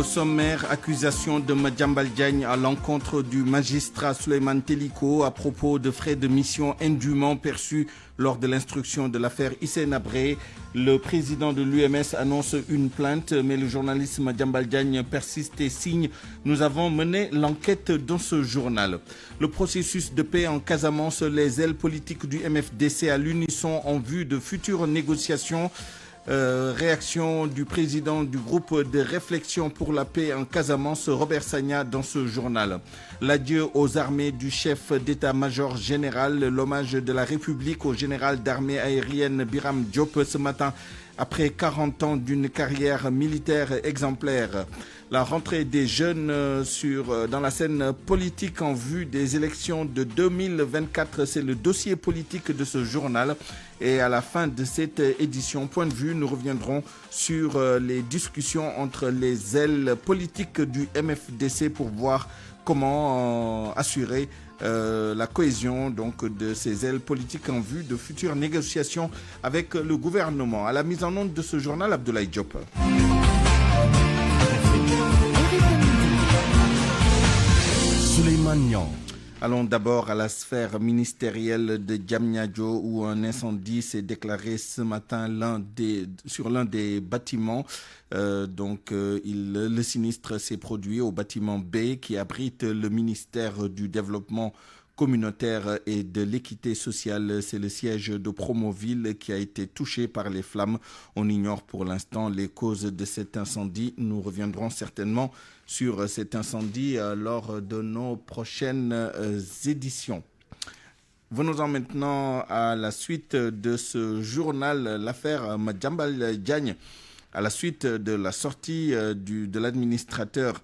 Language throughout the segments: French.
Au sommaire, accusation de Madiambal Diagne à l'encontre du magistrat Souleymane Teliko à propos de frais de mission indûment perçus lors de l'instruction de l'affaire Hissène Habré. Le président de l'UMS annonce une plainte, mais le journaliste Madiambal Diagne persiste et signe. Nous avons mené l'enquête dans ce journal. Le processus de paix en Casamance, les ailes politiques du MFDC à l'unisson en vue de futures négociations. Réaction du président du groupe de réflexion pour la paix en Casamance, Robert Sagna, dans ce journal. L'adieu aux armées du chef d'état-major général, l'hommage de la République au général d'armée aérienne Biram Diop ce matin, après 40 ans d'une carrière militaire exemplaire. La rentrée des jeunes dans la scène politique en vue des élections de 2024, c'est le dossier politique de ce journal. Et à la fin de cette édition, point de vue, nous reviendrons sur les discussions entre les ailes politiques du MFDC pour voir comment assurer la cohésion donc, de ces ailes politiques en vue de futures négociations avec le gouvernement. À la mise en onde de ce journal, Abdoulaye Diop. Souleymane Niang. Allons d'abord à la sphère ministérielle de Diamniadio où un incendie s'est déclaré ce matin sur l'un des bâtiments. Le sinistre s'est produit au bâtiment B qui abrite le ministère du Développement communautaire et de l'équité sociale. C'est le siège de Promoville qui a été touché par les flammes. On ignore pour l'instant les causes de cet incendie. Nous reviendrons certainement sur cet incendie lors de nos prochaines éditions. Venons-en maintenant à la suite de ce journal, l'affaire Madiambal Diagne. À la suite de la sortie de l'administrateur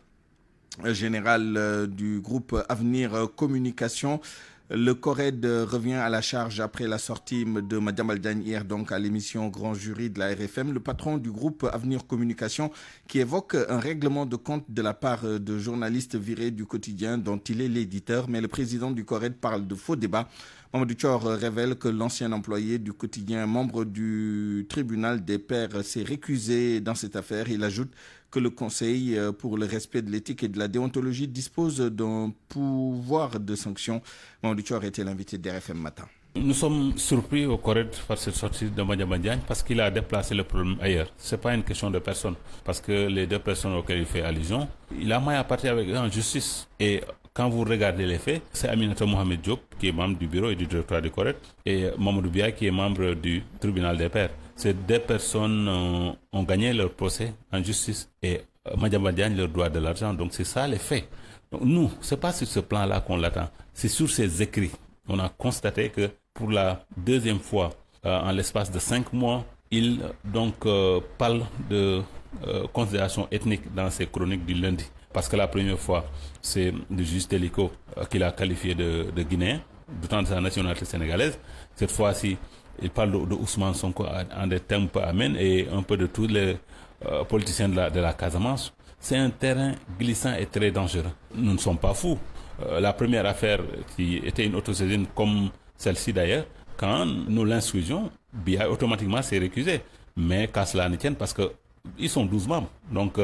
général du groupe Avenir Communication, le CORED revient à la charge après la sortie de Madiambal Diagne hier donc à l'émission Grand Jury de la RFM. Le patron du groupe Avenir Communication qui évoque un règlement de compte de la part de journalistes virés du quotidien dont il est l'éditeur. Mais le président du CORED parle de faux débats. Mamadou Thior révèle que l'ancien employé du quotidien, membre du tribunal des pairs, s'est récusé dans cette affaire. Il ajoute que le Conseil pour le respect de l'éthique et de la déontologie dispose d'un pouvoir de sanction. Mamadou Thior était l'invité d'RFM Matin. Nous sommes surpris au CORED par cette sortie de Madiambal Diagne parce qu'il a déplacé le problème ailleurs. Ce n'est pas une question de personne. Parce que les deux personnes auxquelles il fait allusion, il a maille à partir avec eux en justice. Et quand vous regardez les faits, c'est Aminata Mohamed Diop qui est membre du bureau et du directoire du CORED et Mamadou Bia qui est membre du tribunal des pairs. Ces deux personnes ont gagné leur procès en justice et Madiambal Diagne leur doit de l'argent. Donc c'est ça les faits. Donc nous, ce n'est pas sur ce plan-là qu'on l'attend. C'est sur ses écrits. On a constaté que pour la deuxième fois, en l'espace de 5 mois, il parle de considération ethnique dans ses chroniques du lundi. Parce que la première fois, c'est le juge Teliko qu'il a qualifié de Guinéen, du temps de sa nationalité sénégalaise. Cette fois-ci, il parle de Ousmane Sonko en des termes un peu amènes et un peu de tous les politiciens de la Casamance. C'est un terrain glissant et très dangereux. Nous ne sommes pas fous. La première affaire qui était une autosaisine comme celle-ci d'ailleurs, quand nous l'instruisions, BIA automatiquement s'est récusé. Mais qu'à cela ne tienne, parce qu'ils sont 12 membres. Donc,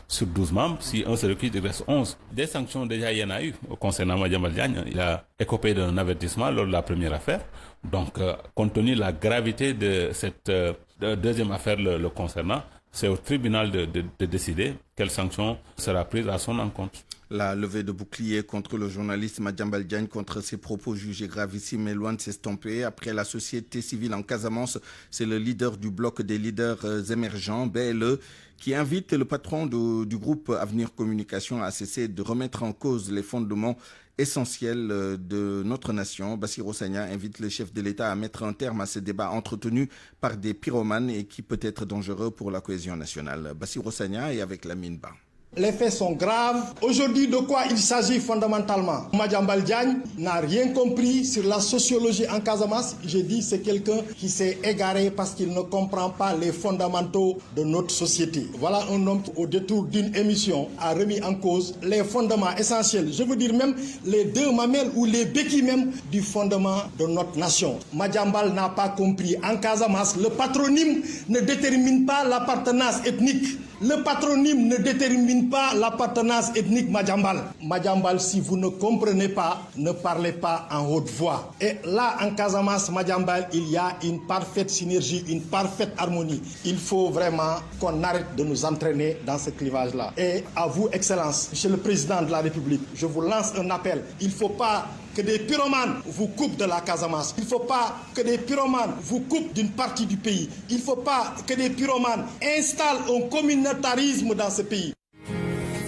sur 12 membres, si un se récuse, il reste 11. Des sanctions, déjà, il y en a eu. Concernant Madiambal Diagne, il a écopé d'un avertissement lors de la première affaire. Donc, compte tenu de la gravité de cette deuxième affaire le concernant, c'est au tribunal de décider quelle sanction sera prise à son encontre. La levée de bouclier contre le journaliste Madiambal Diagne contre ses propos jugés gravissimes est loin de s'estomper. Après la société civile en Casamance, c'est le leader du bloc des leaders émergents, BLE, qui invite le patron du groupe Avenir Communication à cesser de remettre en cause les fondements essentiels de notre nation. Bassirou Sagna invite le chef de l'État à mettre un terme à ce débat entretenu par des pyromanes et qui peut être dangereux pour la cohésion nationale. Bassirou Sagna est avec Lamine Ba. Les faits sont graves. Aujourd'hui, de quoi il s'agit fondamentalement? Madiambal Diagne n'a rien compris sur la sociologie en Casamance. Je dis c'est quelqu'un qui s'est égaré parce qu'il ne comprend pas les fondamentaux de notre société. Voilà un homme qui, au détour d'une émission, a remis en cause les fondements essentiels. Je veux dire même les deux mamelles ou les béquilles même du fondement de notre nation. Madiambal n'a pas compris. En Casamance, le patronyme ne détermine pas l'appartenance ethnique. Le patronyme ne détermine désigne pas l'appartenance ethnique Madjambal. Madjambal, si vous ne comprenez pas, ne parlez pas en haute voix. Et là, en Casamance, Madjambal, il y a une parfaite synergie, une parfaite harmonie. Il faut vraiment qu'on arrête de nous entraîner dans ce clivage-là. Et à vous, Excellence, Monsieur le Président de la République, je vous lance un appel. Il ne faut pas que des pyromanes vous coupent de la Casamance. Il ne faut pas que des pyromanes vous coupent d'une partie du pays. Il ne faut pas que des pyromanes installent un communautarisme dans ce pays.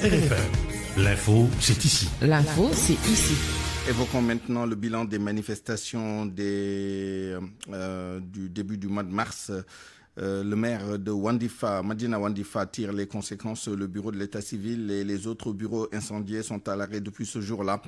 RFM, l'info, c'est ici. L'info, c'est ici. Évoquons maintenant le bilan des manifestations du début du mois de mars. Le maire de Wandifa, Madina Wandifa, tire les conséquences. Le bureau de l'état civil et les autres bureaux incendiés sont à l'arrêt depuis ce jour-là.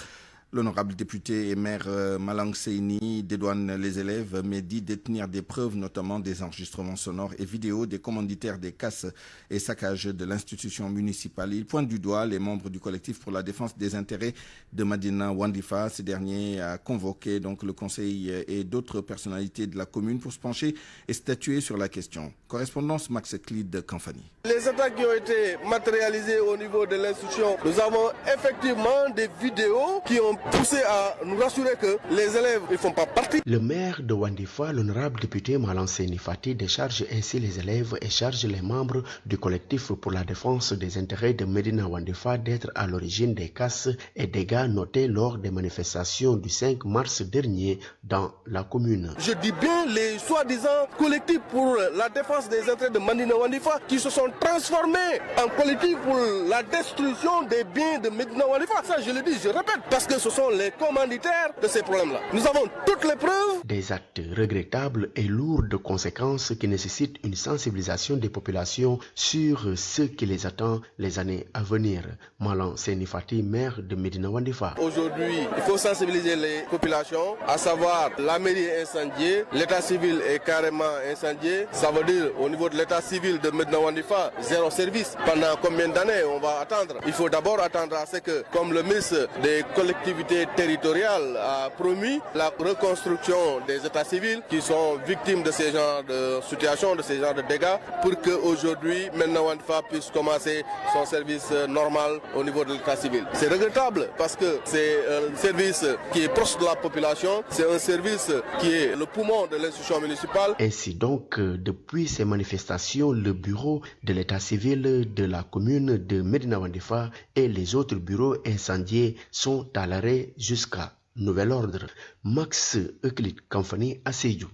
L'honorable député et maire Malang Seyni dédouane les élèves, mais dit détenir des preuves, notamment des enregistrements sonores et vidéos des commanditaires des casses et saccages de l'institution municipale. Il pointe du doigt les membres du collectif pour la défense des intérêts de Madina Wandifa. Ces derniers a convoqué donc le conseil et d'autres personnalités de la commune pour se pencher et statuer sur la question. Correspondance Max Clid Kanfani. Les attaques qui ont été matérialisées au niveau de l'institution, nous avons effectivement des vidéos qui ont poussé à nous rassurer que les élèves ne font pas partie. Le maire de Wandifa, l'honorable député Malang Seyni Fati, décharge ainsi les élèves et charge les membres du collectif pour la défense des intérêts de Medina Wandifa d'être à l'origine des casses et dégâts notés lors des manifestations du 5 mars dernier dans la commune. Je dis bien les soi-disant collectifs pour la défense des intérêts de Medina Wandifa qui se sont transformés en collectif pour la destruction des biens de Medina Wandifa. Ça, je le dis, je répète, parce que ce sont les commanditaires de ces problèmes-là. Nous avons toutes les preuves. Des actes regrettables et lourds de conséquences qui nécessitent une sensibilisation des populations sur ce qui les attend les années à venir. Malang Seyni Fati, maire de Medina Wandifa. Aujourd'hui, il faut sensibiliser les populations, à savoir la mairie est incendiée, l'état civil est carrément incendié. Ça veut dire au niveau de l'état civil de Medina Wandifa, zéro service. Pendant combien d'années on va attendre? Il faut d'abord attendre à ce que, comme le ministre des collectivités territoriale a promis la reconstruction des états civils qui sont victimes de ces genres de situations, de ces genres de dégâts, pour qu'aujourd'hui, maintenant Wandifa puisse commencer son service normal au niveau de l'état civil. C'est regrettable parce que c'est un service qui est proche de la population, c'est un service qui est le poumon de l'institution municipale. Ainsi donc, depuis ces manifestations, le bureau de l'état civil de la commune de Medina Wandifa et les autres bureaux incendiés sont à l'arrêt jusqu'à nouvel ordre. Max Euclid Kanfani à Sédhiou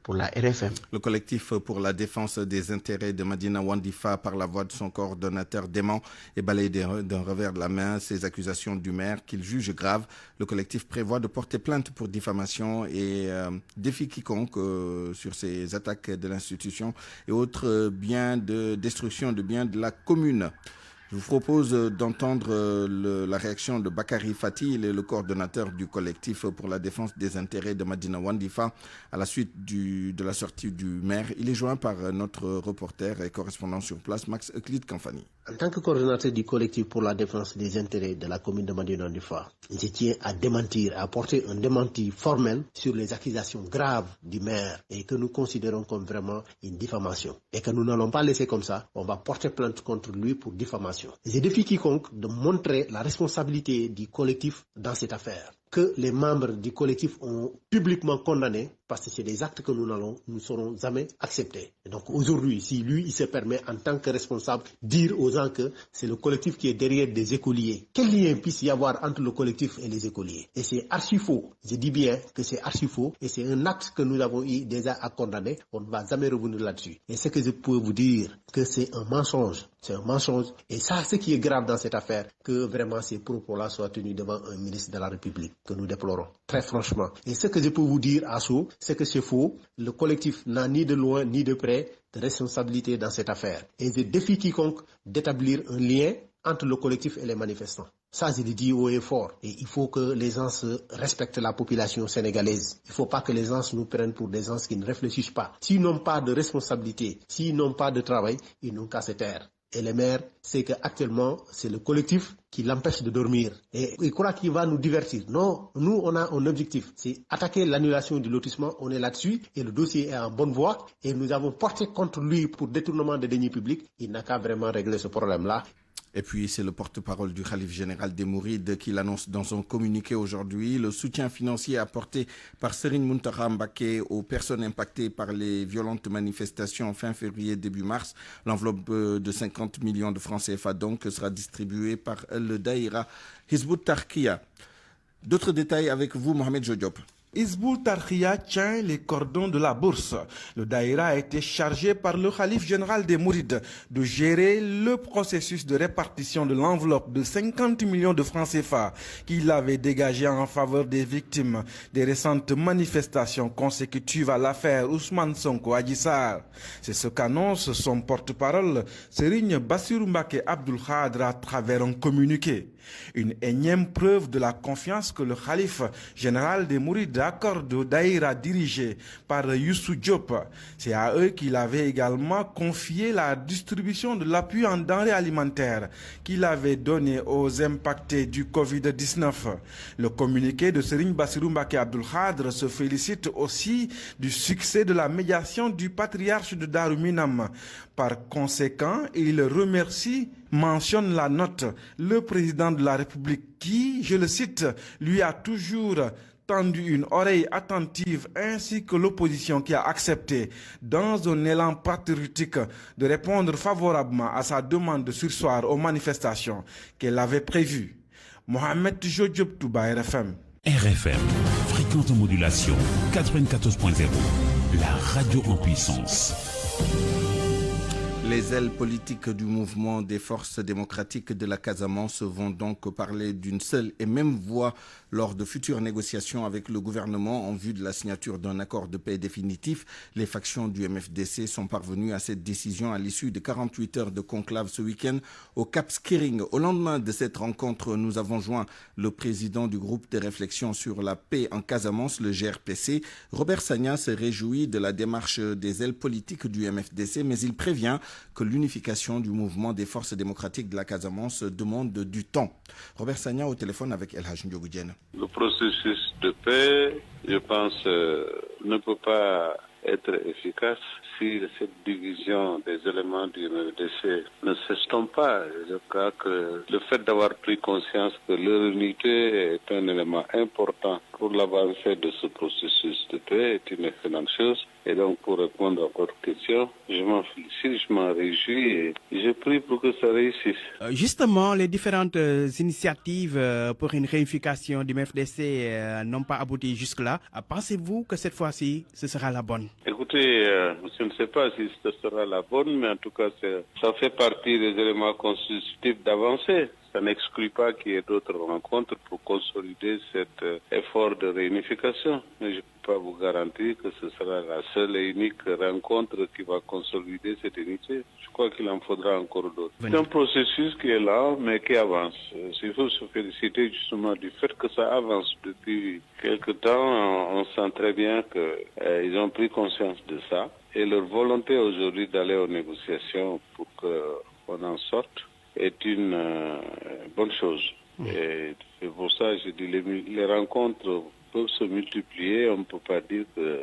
pour la RFM. Le collectif pour la défense des intérêts de Madina Wandifa, par la voix de son coordonnateur dément, et balaye d'un revers de la main ces accusations du maire qu'il juge graves. Le collectif prévoit de porter plainte pour diffamation et défie quiconque sur ces attaques de l'institution et autres biens de destruction de biens de la commune. Je vous propose d'entendre la réaction de Bakary Fati, il est le coordonnateur du collectif pour la défense des intérêts de Madina Wandifa, à la suite de la sortie du maire. Il est joint par notre reporter et correspondant sur place, Max Euclid Kanfani. En tant que coordonnateur du collectif pour la défense des intérêts de la commune de Madina Wandifa, je tiens à démentir, à apporter un démenti formel sur les accusations graves du maire et que nous considérons comme vraiment une diffamation. Et que nous n'allons pas laisser comme ça, on va porter plainte contre lui pour diffamation. Je défie quiconque de montrer la responsabilité du collectif dans cette affaire, que les membres du collectif ont publiquement condamné, parce que c'est des actes que nous ne saurons jamais accepter. Et donc aujourd'hui, si lui, il se permet en tant que responsable dire aux gens que c'est le collectif qui est derrière des écoliers, quel lien puisse y avoir entre le collectif et les écoliers? Et c'est archi faux. Je dis bien que c'est archi faux et c'est un acte que nous avons eu déjà à condamner. On ne va jamais revenir là-dessus. Et ce que je peux vous dire, que c'est un mensonge. C'est un mensonge. Et ça, ce qui est grave dans cette affaire, que vraiment ces propos-là soient tenus devant un ministre de la République, que nous déplorons, très franchement. Et ce que je peux vous dire à chaud, c'est que c'est faux. Le collectif n'a ni de loin ni de près de responsabilité dans cette affaire. Et je défie quiconque d'établir un lien entre le collectif et les manifestants. Ça, je le dis haut et fort. Et il faut que les gens respectent la population sénégalaise. Il ne faut pas que les gens nous prennent pour des gens qui ne réfléchissent pas. S'ils n'ont pas de responsabilité, s'ils n'ont pas de travail, ils n'ont qu'à se taire. Et le maire, c'est qu'actuellement, c'est le collectif qui l'empêche de dormir. Et il croit qu'il va nous divertir. Non, nous, on a un objectif. C'est attaquer l'annulation du lotissement. On est là-dessus et le dossier est en bonne voie. Et nous avons porté contre lui pour détournement de deniers publics. Il n'a qu'à vraiment régler ce problème-là. Et puis, c'est le porte-parole du Khalife général des Mourides qui l'annonce dans un communiqué aujourd'hui. Le soutien financier apporté par Serigne Mountakha Mbacké aux personnes impactées par les violentes manifestations fin février, début mars. L'enveloppe de 50 millions de francs CFA donc sera distribuée par le Daïra Hizbut Tarqiyyah. D'autres détails avec vous, Mohamed Jodiop. Hizbut Tarqiyyah tient les cordons de la bourse. Le Daïra a été chargé par le Khalife général des Mourides de gérer le processus de répartition de l'enveloppe de 50 millions de francs CFA qu'il avait dégagé en faveur des victimes des récentes manifestations consécutives à l'affaire Ousmane Sonko Adji Sarr. C'est ce qu'annonce son porte-parole, Serigne Bassirou Mbacké Abdoul Khadr, à travers un communiqué. Une énième preuve de la confiance que le Khalife général des Mourides accorde au Daïra dirigé par Youssou Diop. C'est à eux qu'il avait également confié la distribution de l'appui en denrées alimentaires qu'il avait donné aux impactés du Covid-19. Le communiqué de Serigne Bassirou Mbacké Abdoul Khadr se félicite aussi du succès de la médiation du patriarche de Darou Minam. Par conséquent, il mentionne la note, le président de la République qui, je le cite, lui a toujours tendu une oreille attentive, ainsi que l'opposition qui a accepté, dans un élan patriotique, de répondre favorablement à sa demande de surseoir aux manifestations qu'elle avait prévues. Mohamed Jodiop Touba, RFM. RFM, fréquente modulation 94.0, la radio en puissance. Les ailes politiques du mouvement des forces démocratiques de la Casamance vont donc parler d'une seule et même voix lors de futures négociations avec le gouvernement en vue de la signature d'un accord de paix définitif. Les factions du MFDC sont parvenues à cette décision à l'issue de 48 heures de conclave ce week-end au Cap Skirring. Au lendemain de cette rencontre, nous avons joint le président du groupe de réflexion sur la paix en Casamance, le GRPC. Robert Sagna se réjouit de la démarche des ailes politiques du MFDC, mais il prévient que l'unification du mouvement des forces démocratiques de la Casamance demande du temps. Robert Sagna au téléphone avec El Hadj Ndiogou Diène. Le processus de paix, je pense, ne peut pas être efficace si cette division des éléments du MFDC ne s'estompe pas. Je crois que le fait d'avoir pris conscience que leur unité est un élément important pour l'avancée de ce processus de paix est une excellente chose. Et donc, pour répondre à votre question, je m'en félicite, je m'en réjouis et je prie pour que ça réussisse. Justement, les différentes initiatives pour une réunification du MFDC n'ont pas abouti jusque-là. Pensez-vous que cette fois-ci, ce sera la bonne? Écoutez, je ne sais pas si ce sera la bonne, mais en tout cas, ça fait partie des éléments constitutifs d'avancée. Ça n'exclut pas qu'il y ait d'autres rencontres pour consolider cet effort de réunification. Mais je ne peux pas vous garantir que ce sera la seule et unique rencontre qui va consolider cette unité. Je crois qu'il en faudra encore d'autres. C'est un processus qui est là, mais qui avance. Il faut se féliciter justement du fait que ça avance depuis quelque temps. On sent très bien qu'ils ont pris conscience de ça. Et leur volonté aujourd'hui d'aller aux négociations pour qu'on en sorte est une bonne chose. Et c'est pour ça que je dis les rencontres peuvent se multiplier. On ne peut pas dire que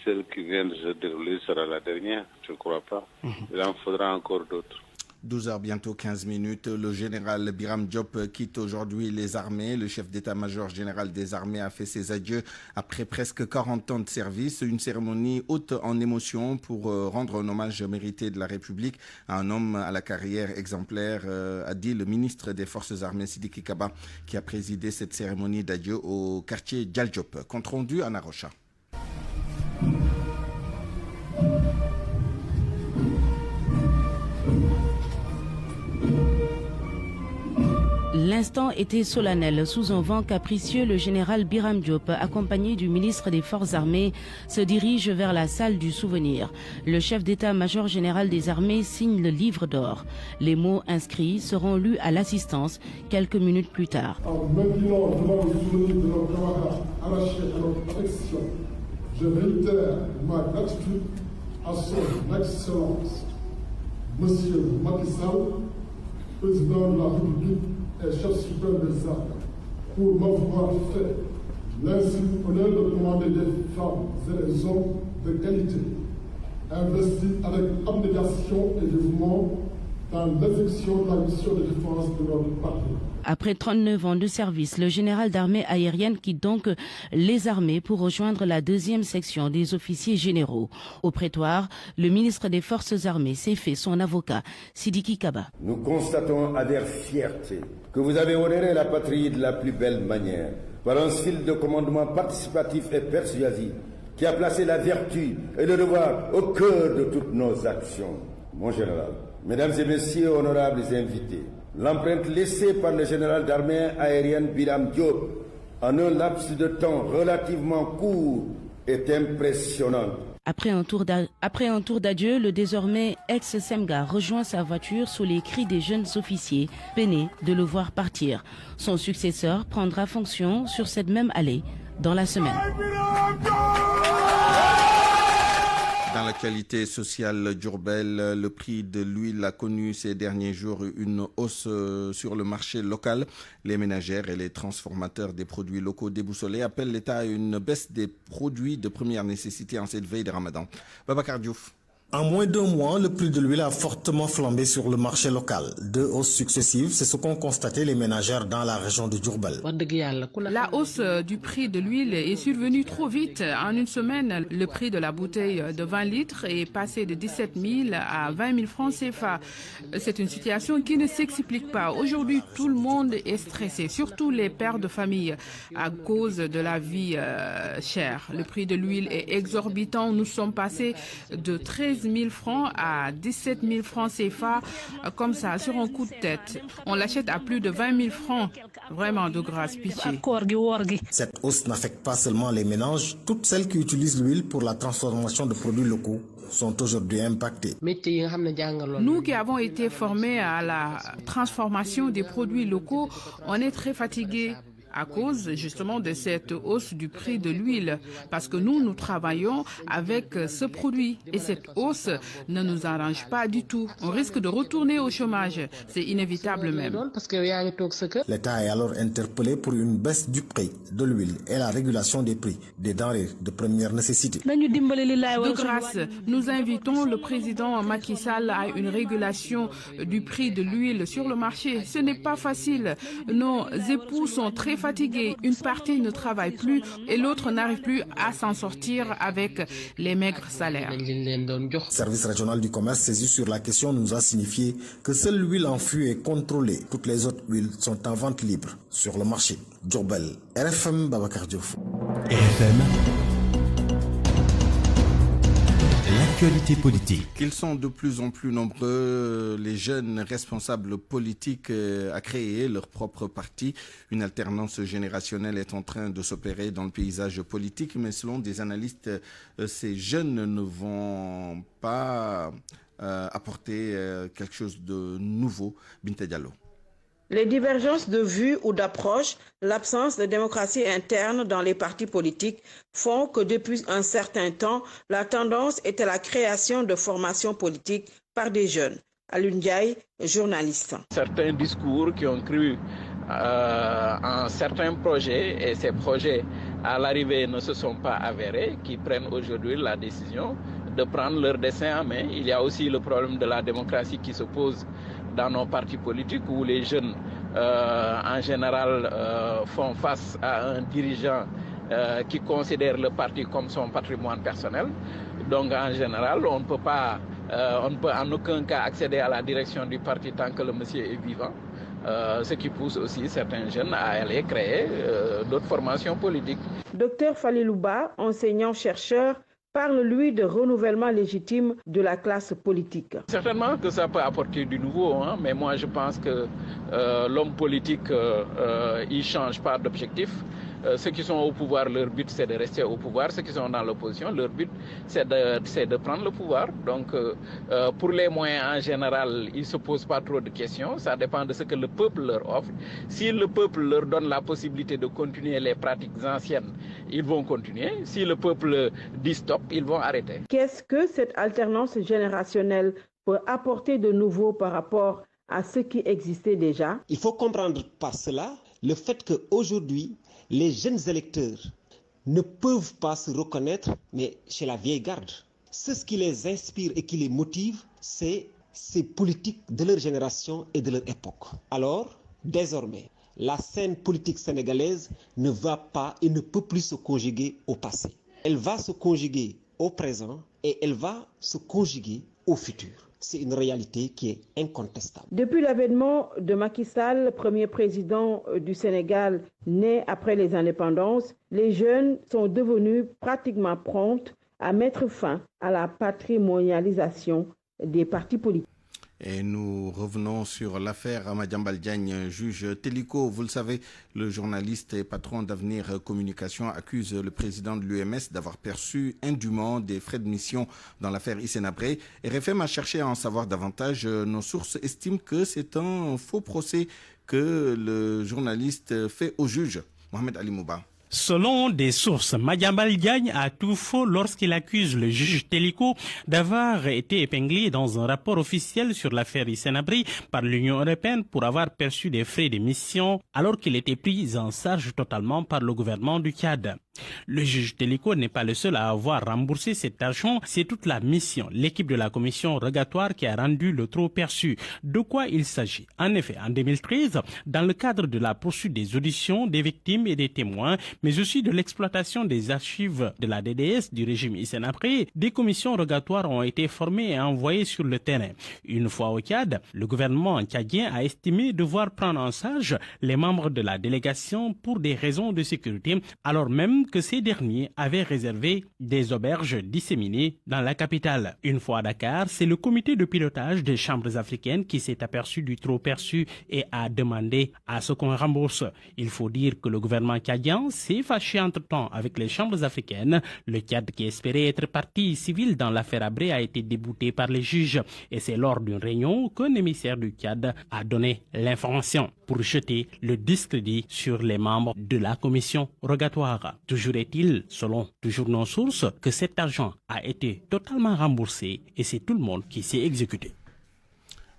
celle qui vient de se dérouler sera la dernière. Je ne crois pas. Il en faudra encore d'autres. 12h, bientôt 15 minutes. Le général Biram Diop quitte aujourd'hui les armées. Le chef d'état-major général des armées a fait ses adieux après presque 40 ans de service. Une cérémonie haute en émotion pour rendre un hommage mérité de la République à un homme à la carrière exemplaire, a dit le ministre des Forces armées Sidiki Kaba, qui a présidé cette cérémonie d'adieu au quartier Djaldiop. Compte rendu à Narocha. L'instant était solennel. Sous un vent capricieux, le général Biram Diop, accompagné du ministre des Forces armées, se dirige vers la salle du souvenir. Le chef d'état-major général des armées signe le livre d'or. Les mots inscrits seront lus à l'assistance quelques minutes plus tard. En maintenant devant le souvenir de nos camarades arrachés à notre affection, je réitère ma gratitude à son Excellence, Monsieur Macky Sall, président de la République et chef suprême des armées, pour m'avoir fait l'insigne honneur de commander des femmes et des hommes de qualité, investis avec abnégation et dévouement dans l'exécution de la mission de défense de notre patrie. Après 39 ans de service, le général d'armée aérienne quitte donc les armées pour rejoindre la 2e section des officiers généraux. Au prétoire, le ministre des Forces armées s'est fait son avocat, Sidiki Kaba. Nous constatons avec fierté que vous avez honoré la patrie de la plus belle manière, par un style de commandement participatif et persuasif qui a placé la vertu et le devoir au cœur de toutes nos actions. Mon général, mesdames et messieurs honorables invités, l'empreinte laissée par le général d'armée aérienne Biram Diop en un laps de temps relativement court est impressionnante. Après un tour d'adieu, le désormais ex-Semga rejoint sa voiture sous les cris des jeunes officiers, peinés de le voir partir. Son successeur prendra fonction sur cette même allée dans la semaine. Dans l'actualité sociale d'Diourbel, le prix de l'huile a connu ces derniers jours une hausse sur le marché local. Les ménagères et les transformateurs des produits locaux déboussolés appellent l'État à une baisse des produits de première nécessité en cette veille de Ramadan. Babacar Diouf. En moins d'un mois, le prix de l'huile a fortement flambé sur le marché local. 2 hausses successives, c'est ce qu'ont constaté les ménagères dans la région de Diourbel. La hausse du prix de l'huile est survenue trop vite. En une semaine, le prix de la bouteille de 20 litres est passé de 17 000 à 20 000 francs CFA. C'est une situation qui ne s'explique pas. Aujourd'hui, tout le monde est stressé, surtout les pères de famille, à cause de la vie chère. Le prix de l'huile est exorbitant. Nous sommes passés de 13 000 francs à 17 000 francs CFA, comme ça, sur un coup de tête. On l'achète à plus de 20 000 francs. Vraiment de grâce, pitié. Cette hausse n'affecte pas seulement les ménages. Toutes celles qui utilisent l'huile pour la transformation de produits locaux sont aujourd'hui impactées. Nous qui avons été formés à la transformation des produits locaux, on est très fatigués à cause justement de cette hausse du prix de l'huile, parce que nous travaillons avec ce produit et cette hausse ne nous arrange pas du tout. On risque de retourner au chômage, c'est inévitable même. L'État est alors interpellé pour une baisse du prix de l'huile et la régulation des prix des denrées de première nécessité. De grâce, nous invitons le président Macky Sall à une régulation du prix de l'huile sur le marché. Ce n'est pas facile. Nos époux sont très fatigués. Une partie ne travaille plus et l'autre n'arrive plus à s'en sortir avec les maigres salaires. Le service régional du commerce saisi sur la question nous a signifié que seule l'huile en fût est contrôlée. Toutes les autres huiles sont en vente libre sur le marché. Diourbel, RFM, Babacar Diouf. RFM. L'actualité politique. Ils sont de plus en plus nombreux, les jeunes responsables politiques, à créer leur propre parti. Une alternance générationnelle est en train de s'opérer dans le paysage politique, mais selon des analystes, ces jeunes ne vont pas apporter quelque chose de nouveau. Binta Diallo. Les divergences de vues ou d'approches, l'absence de démocratie interne dans les partis politiques font que depuis un certain temps, la tendance est à la création de formations politiques par des jeunes. Alioune Ndiaye, journaliste. Certains discours qui ont cru en certains projets et ces projets à l'arrivée ne se sont pas avérés, qui prennent aujourd'hui la décision de prendre leur destin en main. Il y a aussi le problème de la démocratie qui se pose dans nos partis politiques où les jeunes en général font face à un dirigeant qui considère le parti comme son patrimoine personnel. Donc en général, on ne peut en aucun cas accéder à la direction du parti tant que le monsieur est vivant. Ce qui pousse aussi certains jeunes à aller créer d'autres formations politiques. Docteur Falilouba, enseignant-chercheur, parle, lui, de renouvellement légitime de la classe politique. Certainement que ça peut apporter du nouveau, mais moi je pense que l'homme politique, il ne change pas d'objectif. Ceux qui sont au pouvoir, leur but c'est de rester au pouvoir. Ceux qui sont dans l'opposition, leur but c'est de prendre le pouvoir. Donc pour les moyens en général, ils ne se posent pas trop de questions. Ça dépend de ce que le peuple leur offre. Si le peuple leur donne la possibilité de continuer les pratiques anciennes, ils vont continuer. Si le peuple dit stop, ils vont arrêter. Qu'est-ce que cette alternance générationnelle peut apporter de nouveau par rapport à ce qui existait déjà? Il faut comprendre par cela le fait qu'aujourd'hui, les jeunes électeurs ne peuvent pas se reconnaître, mais chez la vieille garde. Ce qui les inspire et qui les motive, c'est ces politiques de leur génération et de leur époque. Alors, désormais, la scène politique sénégalaise ne va pas et ne peut plus se conjuguer au passé. Elle va se conjuguer au présent et elle va se conjuguer au futur. C'est une réalité qui est incontestable. Depuis l'avènement de Macky Sall, premier président du Sénégal né après les indépendances, les jeunes sont devenus pratiquement promptes à mettre fin à la patrimonialisation des partis politiques. Et nous revenons sur l'affaire Madiambal Diagne, juge Téliko. Vous le savez, le journaliste et patron d'Avenir Communication accuse le président de l'UMS d'avoir perçu indûment des frais de mission dans l'affaire Hissène Habré. RFM a cherché à en savoir davantage. Nos sources estiment que c'est un faux procès que le journaliste fait au juge. Mohamed Ali Mouba. Selon des sources, Madiambal Diagne a tout faux lorsqu'il accuse le juge Téliko d'avoir été épinglé dans un rapport officiel sur l'affaire Hissène Habré par l'Union européenne pour avoir perçu des frais de mission alors qu'il était pris en charge totalement par le gouvernement du Tchad. Le juge Téliko n'est pas le seul à avoir remboursé cet argent, c'est toute la mission, l'équipe de la commission rogatoire qui a rendu le trop perçu. De quoi il s'agit? En effet, en 2013, dans le cadre de la poursuite des auditions des victimes et des témoins, mais aussi de l'exploitation des archives de la DDS du régime Hissène Habré, des commissions rogatoires ont été formées et envoyées sur le terrain. Une fois au Tchad, le gouvernement tchadien a estimé devoir prendre en charge les membres de la délégation pour des raisons de sécurité, alors même que ces derniers avaient réservé des auberges disséminées dans la capitale. Une fois à Dakar, c'est le comité de pilotage des chambres africaines qui s'est aperçu du trop perçu et a demandé à ce qu'on rembourse. Il faut dire que le gouvernement tchadien s'est fâché entre-temps avec les chambres africaines. Le Tchad, qui espérait être partie civile dans l'affaire Habré, a été débouté par les juges. Et c'est lors d'une réunion qu'un émissaire du Tchad a donné l'information pour jeter le discrédit sur les membres de la commission rogatoire. Toujours est-il, selon toujours nos sources, que cet argent a été totalement remboursé et c'est tout le monde qui s'est exécuté.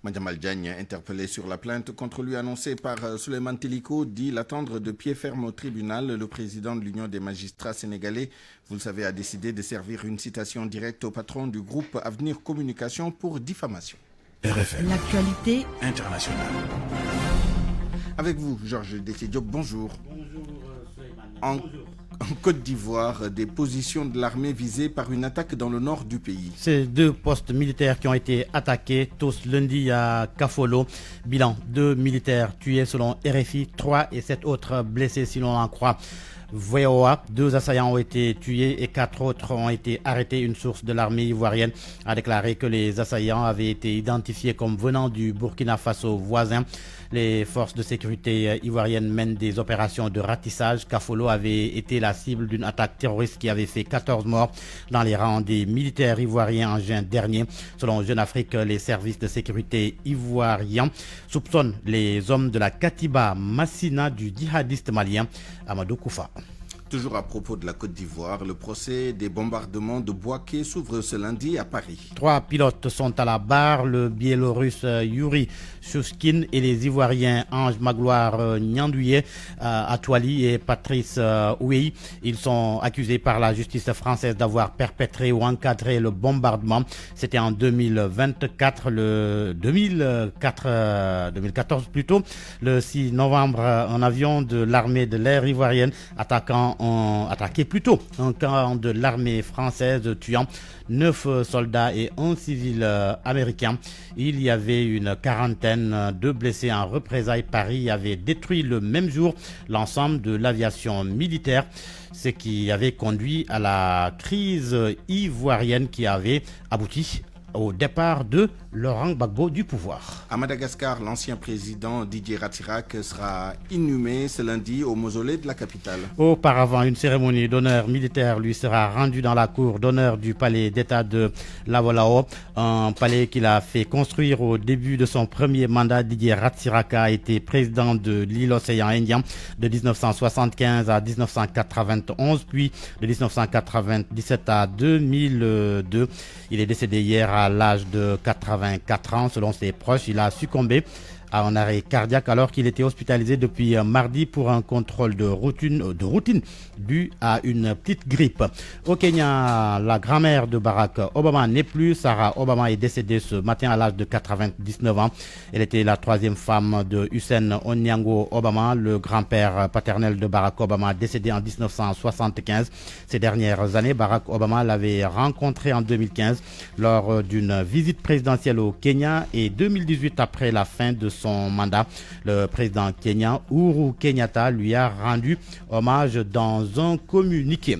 Madiambal Diagne, interpellé sur la plainte contre lui annoncée par Souleymane Téliko, dit l'attendre de pied ferme au tribunal. Le président de l'Union des magistrats sénégalais, vous le savez, a décidé de servir une citation directe au patron du groupe Avenir Communication pour diffamation. RFM. L'actualité internationale. Avec vous, Georges Détié-Diop, bonjour. Bonjour, En Côte d'Ivoire, des positions de l'armée visées par une attaque dans le nord du pays. Ces deux postes militaires qui ont été attaqués tous lundi à Kafolo. Bilan, 2 militaires tués selon RFI, 3 et 7 autres blessés si l'on en croit VOA. 2 assaillants ont été tués et 4 autres ont été arrêtés. Une source de l'armée ivoirienne a déclaré que les assaillants avaient été identifiés comme venant du Burkina Faso voisin. Les forces de sécurité ivoiriennes mènent des opérations de ratissage. Kafolo avait été la cible d'une attaque terroriste qui avait fait 14 morts dans les rangs des militaires ivoiriens en juin dernier. Selon Jeune Afrique, les services de sécurité ivoiriens soupçonnent les hommes de la Katiba Massina du djihadiste malien Amadou Koufa. Toujours à propos de la Côte d'Ivoire, le procès des bombardements de Bouaké s'ouvre ce lundi à Paris. 3 pilotes sont à la barre, le Biélorusse Yuri Shushkin et les Ivoiriens Ange Magloire Nyandouye Atouali et Patrice Ouei. Ils sont accusés par la justice française d'avoir perpétré ou encadré le bombardement. C'était en 2014 plutôt. Le 6 novembre, un avion de l'armée de l'air ivoirienne ont attaqué plutôt un camp de l'armée française, tuant 9 soldats et 1 civil américain. Il y avait une quarantaine de blessés en représailles. Paris avait détruit le même jour l'ensemble de l'aviation militaire, ce qui avait conduit à la crise ivoirienne qui avait abouti au départ de Laurent Gbagbo du pouvoir. À Madagascar, l'ancien président Didier Ratsiraka sera inhumé ce lundi au mausolée de la capitale. Auparavant, une cérémonie d'honneur militaire lui sera rendue dans la cour d'honneur du palais d'État de Lavolao, un palais qu'il a fait construire au début de son premier mandat. Didier Ratsiraka a été président de l'île-océan Indien de 1975 à 1991, puis de 1997 à 2002. Il est décédé hier à à l'âge de 84 ans. Selon ses proches, il a succombé à un arrêt cardiaque alors qu'il était hospitalisé depuis mardi pour un contrôle de routine dû à une petite grippe. Au Kenya, la grand-mère de Barack Obama n'est plus. Sarah Obama est décédée ce matin à l'âge de 99 ans. Elle était la troisième femme de Hussein Onyango Obama, le grand-père paternel de Barack Obama, décédé en 1975. Ces dernières années, Barack Obama l'avait rencontré en 2015 lors d'une visite présidentielle au Kenya et 2018 après la fin de son mandat. Le président kenyan Uhuru Kenyatta lui a rendu hommage dans un communiqué.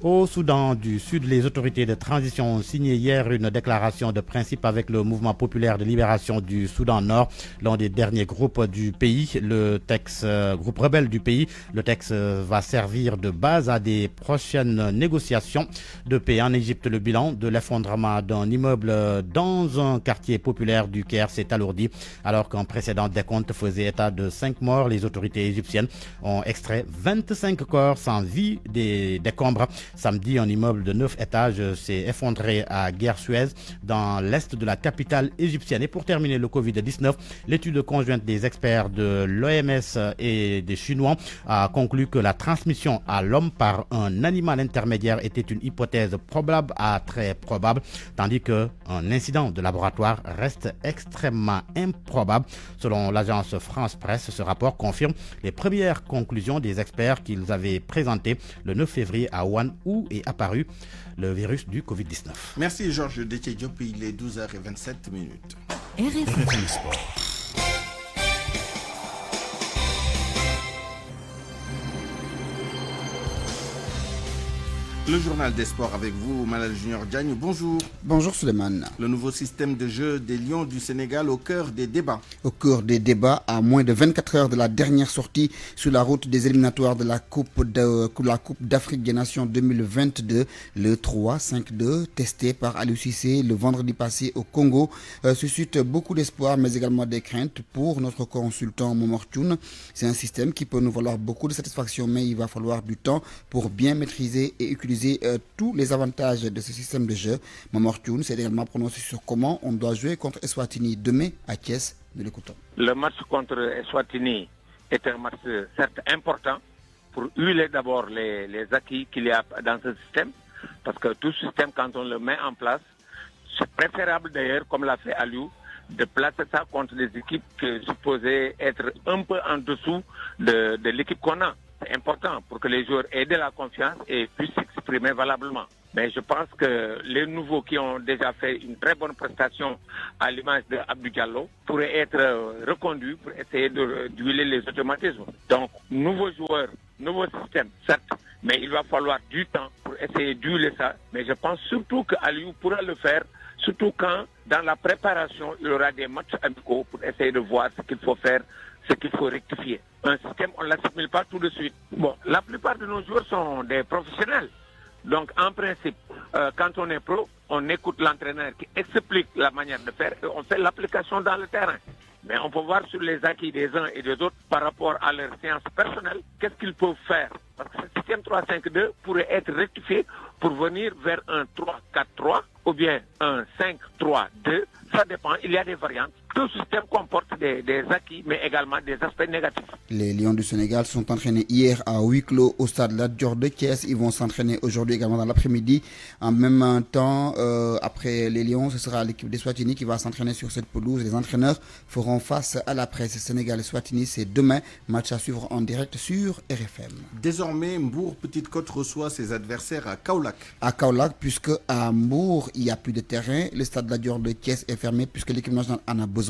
Au Soudan du Sud, les autorités de transition ont signé hier une déclaration de principe avec le mouvement populaire de libération du Soudan Nord, l'un des derniers groupes du pays, groupe rebelle du pays. Le texte va servir de base à des prochaines négociations de paix. En Égypte, le bilan de l'effondrement d'un immeuble dans un quartier populaire du Caire s'est alourdi alors qu'un précédent décompte faisait état de 5 morts. Les autorités égyptiennes ont extrait 25 corps sans vie des décombres. Samedi, un immeuble de 9 étages s'est effondré à Guer Suez, dans l'est de la capitale égyptienne. Et pour terminer le Covid-19, l'étude conjointe des experts de l'OMS et des Chinois a conclu que la transmission à l'homme par un animal intermédiaire était une hypothèse probable à très probable, tandis qu'un incident de laboratoire reste extrêmement improbable. Selon l'agence France Presse, ce rapport confirme les premières conclusions des experts qu'ils avaient présentées le 9 février à Wuhan, où est apparu le virus du Covid-19. Merci Georges Déthié Diop, il est 12h27. RFM Sport. Le journal des sports avec vous, Malal Junior Diagne. Bonjour. Bonjour Suleiman. Le nouveau système de jeu des Lions du Sénégal au cœur des débats. Au cœur des débats, à moins de 24 heures de la dernière sortie sur la route des éliminatoires de la Coupe d'Afrique des Nations 2022, le 3-5-2 testé par Aliou Cissé le vendredi passé au Congo suscite beaucoup d'espoir mais également des craintes pour notre consultant Momar Thioune. C'est un système qui peut nous valoir beaucoup de satisfaction mais il va falloir du temps pour bien maîtriser et utiliser tous les avantages de ce système de jeu. Momar Thioune s'est également prononcé sur comment on doit jouer contre Eswatini demain à Thiès. Nous l'écoutons. Le match contre Eswatini est un match certes important pour huiler d'abord les acquis qu'il y a dans ce système, parce que tout système, quand on le met en place, c'est préférable d'ailleurs, comme l'a fait Aliou, de placer ça contre des équipes supposées être un peu en dessous de l'équipe qu'on a. C'est important pour que les joueurs aient de la confiance et puissent s'exprimer valablement. Mais je pense que les nouveaux qui ont déjà fait une très bonne prestation à l'image de Abdou Diallo pourraient être reconduits pour essayer d'huiler les automatismes. Donc, nouveaux joueurs, nouveau système, certes, mais il va falloir du temps pour essayer d'huiler ça. Mais je pense surtout qu'Aliou pourra le faire, surtout quand, dans la préparation, il y aura des matchs amicaux pour essayer de voir ce qu'il faut faire, ce qu'il faut rectifier. Un système, on ne l'assimile pas tout de suite. Bon, la plupart de nos joueurs sont des professionnels. Donc, en principe, quand on est pro, on écoute l'entraîneur qui explique la manière de faire et on fait l'application dans le terrain. Mais on peut voir sur les acquis des uns et des autres par rapport à leur séance personnelle, qu'est-ce qu'ils peuvent faire. Parce que ce système 3-5-2 pourrait être rectifié pour venir vers un 3-4-3 ou bien un 5-3-2. Ça dépend, il y a des variantes. Tout système comporte des acquis, mais également des aspects négatifs. Les Lions du Sénégal sont entraînés hier à huis clos au stade Lat Dior de Thiès. Ils vont s'entraîner aujourd'hui également dans l'après-midi. En même temps, après les Lions, ce sera l'équipe des Swatini qui va s'entraîner sur cette pelouse. Les entraîneurs feront face à la presse. Sénégal et Swatini, c'est demain. Match à suivre en direct sur RFM. Désormais, Mbour Petite Côte reçoit ses adversaires à Kaolack. À Kaolack, puisque à Mbour, il n'y a plus de terrain. Le stade Lat Dior de Thiès est fermé puisque l'équipe nationale en a besoin.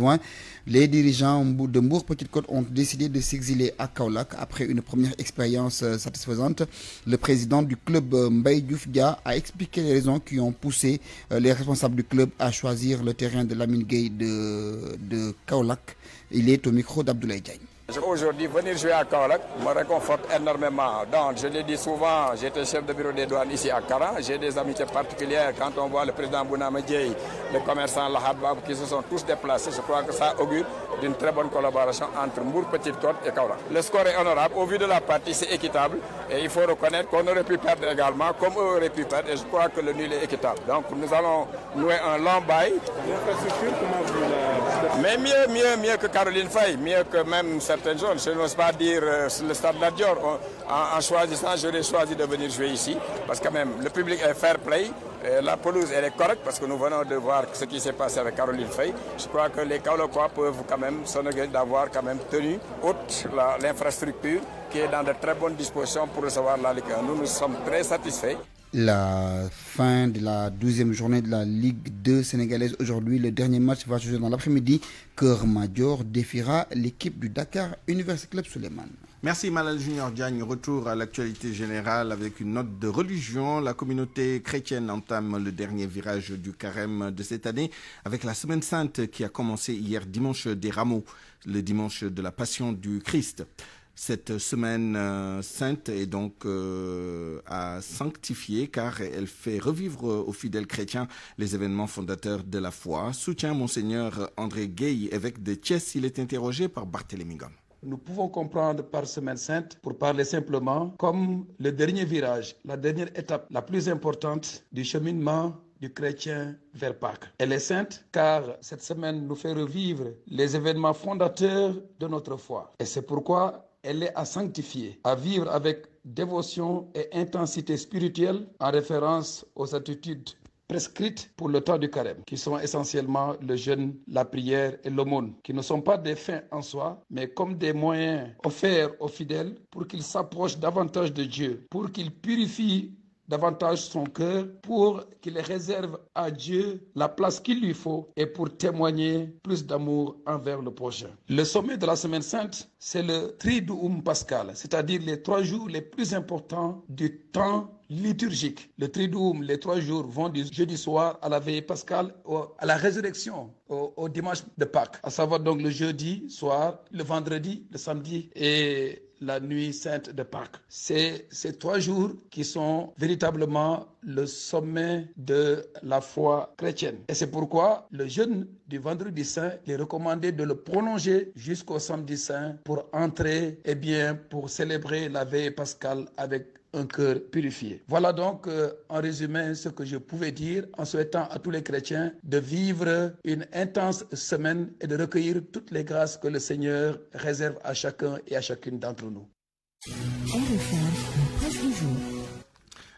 Les dirigeants de Mbour Petite Côte ont décidé de s'exiler à Kaolack après une première expérience satisfaisante. Le président du club Mbaye Diouf Dia a expliqué les raisons qui ont poussé les responsables du club à choisir le terrain de Lamine Gueye de Kaolack. Il est au micro d'Abdoulaye Diagne. Aujourd'hui, venir jouer à Kaolack me réconforte énormément. Donc, je l'ai dit souvent, j'étais chef de bureau des douanes ici à Karan. J'ai des amitiés particulières quand on voit le président Bounama Dièye, le commerçant Lahad Bab qui se sont tous déplacés. Je crois que ça augure d'une très bonne collaboration entre Mbour, Petite Côte et Kaolack. Le score est honorable. Au vu de la partie, c'est équitable. Et il faut reconnaître qu'on aurait pu perdre également, comme eux auraient pu perdre. Et je crois que le nul est équitable. Donc, nous allons nouer un long bail. L'infrastructure, comment vous la... Mais mieux que Caroline Faye, mieux que même certaines zones. Je n'ose pas dire le stade Lat Dior. En choisissant, j'aurais choisi de venir jouer ici. Parce que même le public est fair play. La pelouse, elle est correcte parce que nous venons de voir ce qui s'est passé avec Caroline Faye. Je crois que les Kaolackois peuvent quand même s'honorer d'avoir quand même tenu haute l'infrastructure qui est dans de très bonnes dispositions pour recevoir la Ligue 1. Nous sommes très satisfaits. La fin de la 12e journée de la Ligue 2 sénégalaise aujourd'hui. Le dernier match va se jouer dans l'après-midi. Keur Madior défiera l'équipe du Dakar University Club Souleymane. Merci Malal Junior Diagne. Retour à l'actualité générale avec une note de religion. La communauté chrétienne entame le dernier virage du carême de cette année avec la Semaine Sainte qui a commencé hier dimanche des Rameaux, le dimanche de la Passion du Christ. Cette semaine sainte est donc à sanctifier car elle fait revivre aux fidèles chrétiens les événements fondateurs de la foi. Soutient Monseigneur André Gueye, évêque de Thiès. Il est interrogé par Barthélémy Gom. Nous pouvons comprendre par Semaine Sainte, pour parler simplement, comme le dernier virage, la dernière étape la plus importante du cheminement du chrétien vers Pâques. Elle est sainte car cette semaine nous fait revivre les événements fondateurs de notre foi. Et c'est pourquoi elle est à sanctifier, à vivre avec dévotion et intensité spirituelle en référence aux attitudes prescrites pour le temps du carême, qui sont essentiellement le jeûne, la prière et l'aumône, qui ne sont pas des fins en soi, mais comme des moyens offerts aux fidèles pour qu'ils s'approchent davantage de Dieu, pour qu'ils purifient davantage son cœur, pour qu'il réserve à Dieu la place qu'il lui faut et pour témoigner plus d'amour envers le prochain. Le sommet de la Semaine Sainte, c'est le Triduum Pascal, c'est-à-dire les 3 jours les plus importants du temps liturgique. Le Triduum, les 3 jours vont du jeudi soir à la veillée pascale, à la résurrection, au dimanche de Pâques, à savoir donc le jeudi soir, le vendredi, le samedi et la nuit sainte de Pâques. C'est ces 3 jours qui sont véritablement le sommet de la foi chrétienne. Et c'est pourquoi le jeûne du vendredi saint, il est recommandé de le prolonger jusqu'au samedi saint pour entrer, pour célébrer la veillée pascale avec un cœur purifié. Voilà donc en résumé ce que je pouvais dire en souhaitant à tous les chrétiens de vivre une intense semaine et de recueillir toutes les grâces que le Seigneur réserve à chacun et à chacune d'entre nous.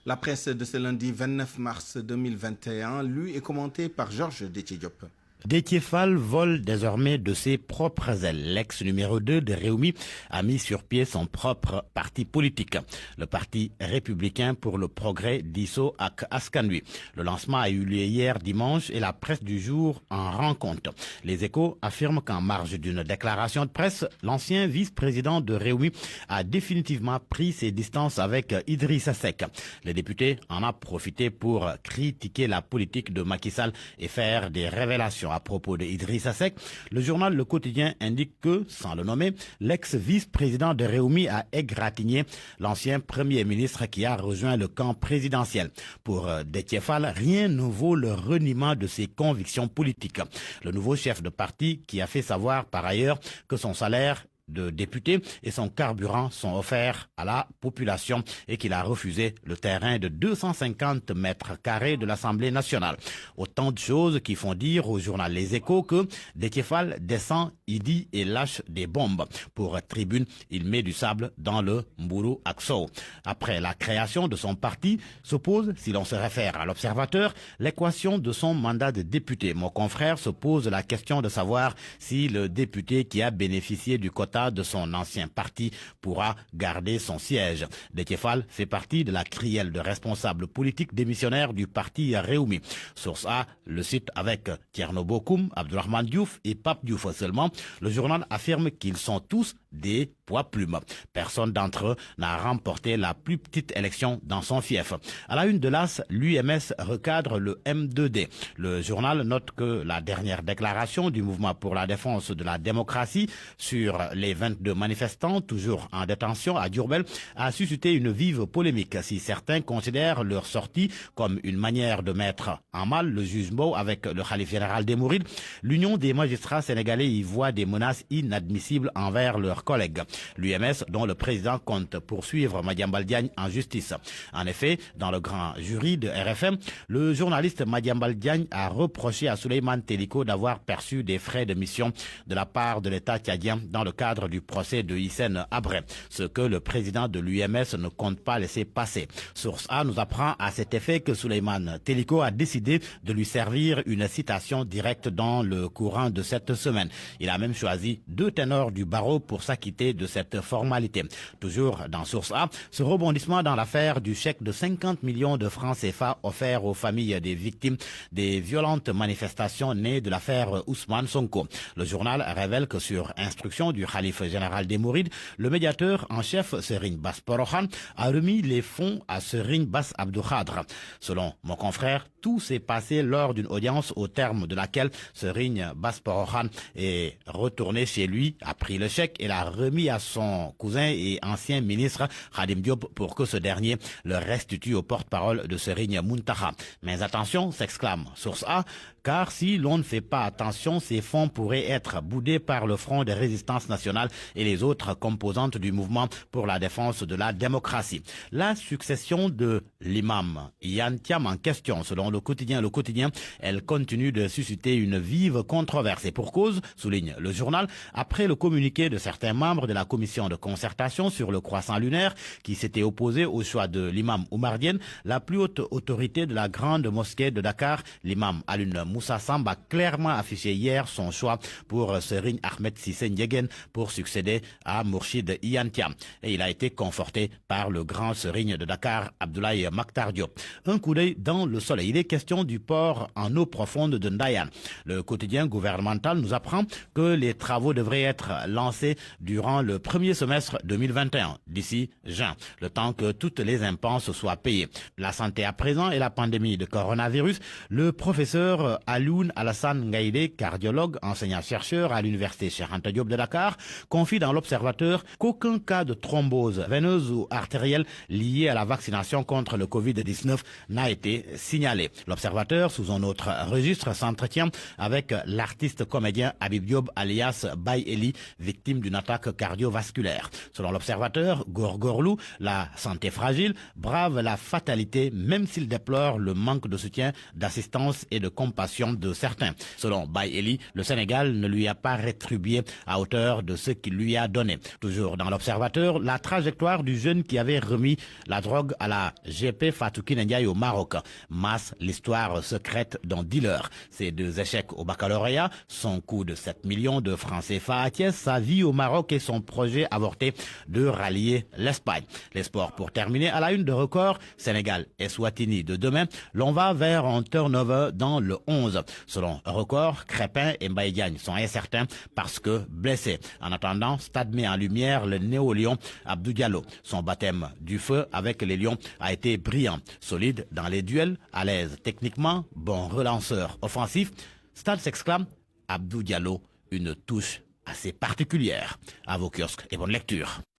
La presse de ce lundi 29 mars 2021, lue et commentée par Georges Déthié Diop. Déthié Fall vole désormais de ses propres ailes. L'ex numéro 2 de Rewmi a mis sur pied son propre parti politique, le Parti républicain pour le progrès d'Isso ak Askan Wi. Le lancement a eu lieu hier dimanche et la presse du jour en rend compte. Les Échos affirment qu'en marge d'une déclaration de presse, l'ancien vice-président de Rewmi a définitivement pris ses distances avec Idrissa Seck. Le député en a profité pour critiquer la politique de Macky Sall et faire des révélations à propos de Idrissa Seck. Le journal Le Quotidien indique que, sans le nommer, l'ex-vice-président de Rewmi a égratigné l'ancien premier ministre qui a rejoint le camp présidentiel. Pour Déthié Fall, rien ne vaut le reniement de ses convictions politiques. Le nouveau chef de parti qui a fait savoir par ailleurs que son salaire de député et son carburant sont offerts à la population et qu'il a refusé le terrain de 250 mètres carrés de l'Assemblée nationale. Autant de choses qui font dire au journal Les Échos que Déthié Fall descend, il dit et lâche des bombes. Pour Tribune, il met du sable dans le Mburu Akso. Après la création de son parti, se pose, si l'on se réfère à l'Observateur, l'équation de son mandat de député. Mon confrère se pose la question de savoir si le député qui a bénéficié du quota de son ancien parti pourra garder son siège. Déthié Fall fait partie de la crielle de responsables politiques démissionnaires du parti Rewmi. Source A le cite avec Thierno Bokoum, Abdourahmane Diouf et Pape Diouf seulement. Le journal affirme qu'ils sont tous des poids-plumes. Personne d'entre eux n'a remporté la plus petite élection dans son fief. À la une de l'AS, l'UMS recadre le M2D. Le journal note que la dernière déclaration du mouvement pour la défense de la démocratie sur les Les 22 manifestants, toujours en détention à Diourbel, a suscité une vive polémique. Si certains considèrent leur sortie comme une manière de mettre en mal le juge Mbow avec le khalife général des Mourides, l'Union des magistrats sénégalais y voit des menaces inadmissibles envers leurs collègues. L'UMS, dont le président compte poursuivre Madiambal Diagne en justice. En effet, dans le grand jury de RFM, le journaliste Madiambal Diagne a reproché à Souleymane Teliko d'avoir perçu des frais de mission de la part de l'État tchadien dans le cadre du procès de Hissène Habré, ce que le président de l'UMS ne compte pas laisser passer. Source A nous apprend à cet effet que Souleymane Teliko a décidé de lui servir une citation directe dans le courant de cette semaine. Il a même choisi 2 ténors du barreau pour s'acquitter de cette formalité. Toujours dans Source A, ce rebondissement dans l'affaire du chèque de 50 millions de francs CFA offert aux familles des victimes des violentes manifestations nées de l'affaire Ousmane Sonko. Le journal révèle que sur instruction du khalife général des Mourides, le médiateur en chef Serigne Bass Porokhane a remis les fonds à Serigne Bass Abdou Khadre. Selon mon confrère, tout s'est passé lors d'une audience au terme de laquelle Serigne Bass Porokhane est retourné chez lui, a pris le chèque et l'a remis à son cousin et ancien ministre Khadim Diop pour que ce dernier le restitue au porte-parole de Serigne Muntaha. Mais attention, s'exclame Source A, car si l'on ne fait pas attention, ces fonds pourraient être boudés par le Front de résistance nationale et les autres composantes du mouvement pour la défense de la démocratie. La succession de l'imam Yann Thiam en question, selon le quotidien, elle continue de susciter une vive controverse. Et pour cause, souligne le journal, après le communiqué de certains membres de la commission de concertation sur le croissant lunaire qui s'était opposé au choix de l'imam Oumar Diène, la plus haute autorité de la grande mosquée de Dakar, l'imam Alioune Moussa Samb, a clairement affiché hier son choix pour Serigne Ahmed Cissé Ndiéguène pour succéder à Mourchid Yann Thiam. Et il a été conforté par le grand Serigne de Dakar, Abdoulaye Makhtar Diop. Un coup d'œil dans le soleil. Il est question du port en eau profonde de Ndayane. Le quotidien gouvernemental nous apprend que les travaux devraient être lancés durant le premier semestre 2021, d'ici juin, le temps que toutes les impenses soient payées. La santé à présent et la pandémie de coronavirus, le professeur Alioune Alassane Ngaïdé, cardiologue, enseignant-chercheur à l'université Cheikh Anta Diop de Dakar, confie dans l'Observateur qu'aucun cas de thrombose veineuse ou artérielle lié à la vaccination contre le Covid-19 n'a été signalé. L'Observateur, sous un autre registre, s'entretient avec l'artiste comédien Habib Diop alias Baye Eli, victime d'une attaque cardiovasculaire. Selon l'Observateur, Gorgorlou, la santé fragile, brave la fatalité même s'il déplore le manque de soutien, d'assistance et de compassion de certains. Selon Baye Eli, le Sénégal ne lui a pas rétribué à hauteur de ce qu'il lui a donné. Toujours dans l'Observateur, la trajectoire du jeune qui avait remis la drogue à la GP Fatou Kiné Ndiaye au Maroc. Masse l'histoire secrète d'un dealer. Ses 2 échecs au baccalauréat, son coût de 7 millions de francs CFA à Thiès, sa vie au Maroc et son projet avorté de rallier l'Espagne. Les sports pour terminer à la une de Record, Sénégal et Swatini de demain, l'on va vers un turnover dans le 11. Selon Record, Crépin et Mbaye Diagne sont incertains parce que blessés. En attendant, Stade met en lumière le néo-lion Abdou Diallo. Son baptême du feu avec les Lions a été brillant. Solide dans les duels, à l'aise techniquement, bon relanceur offensif. Stade s'exclame, Abdou Diallo, une touche assez particulière. À vos kiosques et bonne lecture.